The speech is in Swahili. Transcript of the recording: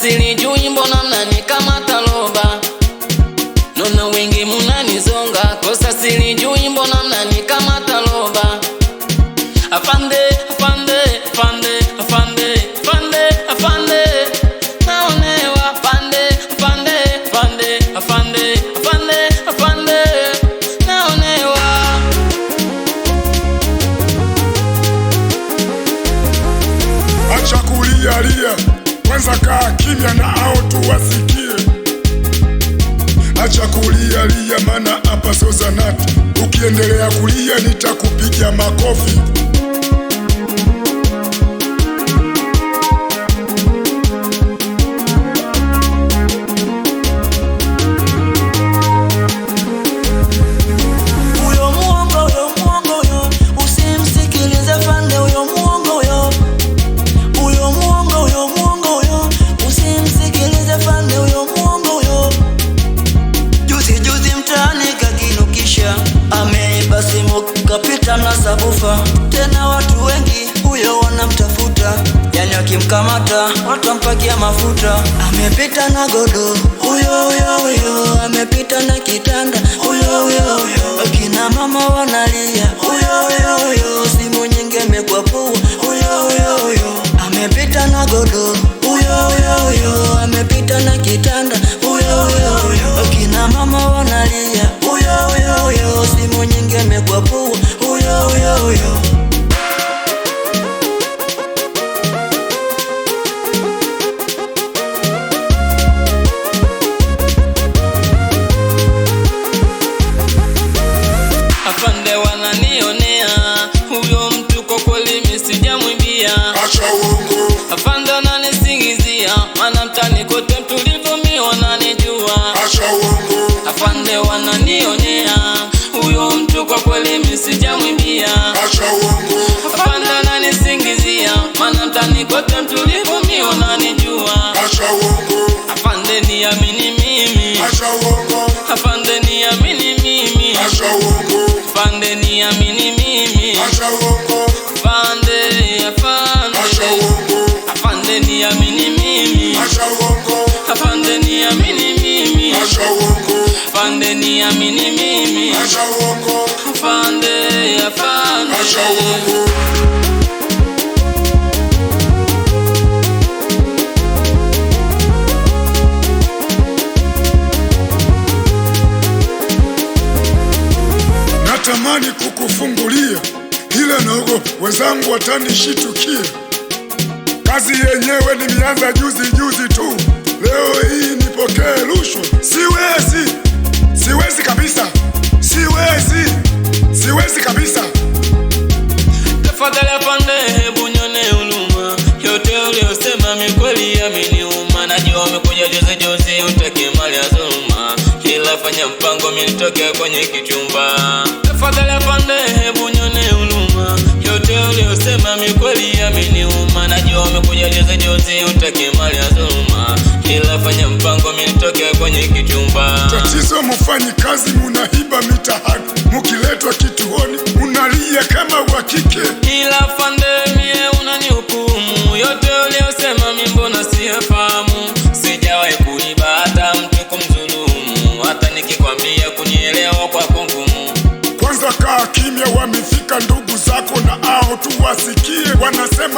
silijui mbona mnanikamata loba. Nona wengi munanizonga, kosa silijui mbona mnanikamata loba. Afande, afande, afande, afande, afande, afande, naonewa. Afande, afande, afande, afande, afande, afande, naonewa. Acha kulia, kwanza kaa kimya na hao tu wasikie. Acha kulia, maana hapa sio zanati. Ukiendelea kulia nitakupigia makofi. Kapita na sabufa, tena watu wengi huyo wanamtafuta. Yani wakimkamata watu wampakia mafuta. Amepita na godo huyo, amepita na kitanda huyo. Akina mama wanalia huyo, simu nyingi amekuwa pua huyo. Amepita na godo huyo, amepita na kitanda huyo. Akina mama wanalia huyo, simu nyingi amekuwa pua huyo. Afande wananionea, huyo mtu kwa kweli mimi sijamwibia. Acha uongo. Afande wananisingizia, maana mtani kote mtulivu mimi wananijua. Acha uongo. Afande wananionea, huyo mtu kwa kweli mimi sijamwibia. Acha uongo. Afande wananisingizia, maana mtani kote mtulivu mimi wananijua. Acha uongo. Afande niamini mimi. Acha uongo. Afande niamini mimi. Acha uongo. Afande niamini mimi. Acha uongo. Afande, Acha uongo. afande niamini mimi. Acha uongo. Afande niamini mimi. Acha uongo. Afande niamini mimi. Acha uongo. Afande, Acha uongo. Natamani kukufungulia, ila naogopa wenzangu watanishitukia. Kazi yenyewe nimeanza juzi tu, leo hii nipokee rushwa. Siwezi kabisa, siwezi kabisa. Tafadhali afande, hebu nione huruma. Yote uliyosema mimi kweli yameniuma. Najua umekuja juzi utake mali ya dhuluma, ila fanya mpango mimi nitoke kwenye kichumba. Tafadhali afande, hebu nione huruma. Yote uliyosema mimi kweli yameniuma. Najua umekuja juzi utake mali ya dhuluma, ila fanya mpango mimi nitoke kwenye kichumba. Tatizo mfanyi kazi munahiba mitahani, mukiletwa kituoni unalia kama wa kike. Ila afande mie unanihukumu, yote uliyosema mimi mbona siyafahamu. Sijawahi kuiba hata mtu kumdhulumu, hata nikikwambia kunielewa kwako ngumu. Kwanza kaa kimya, wamefika ndugu zako na hao tu wasikie wanasema.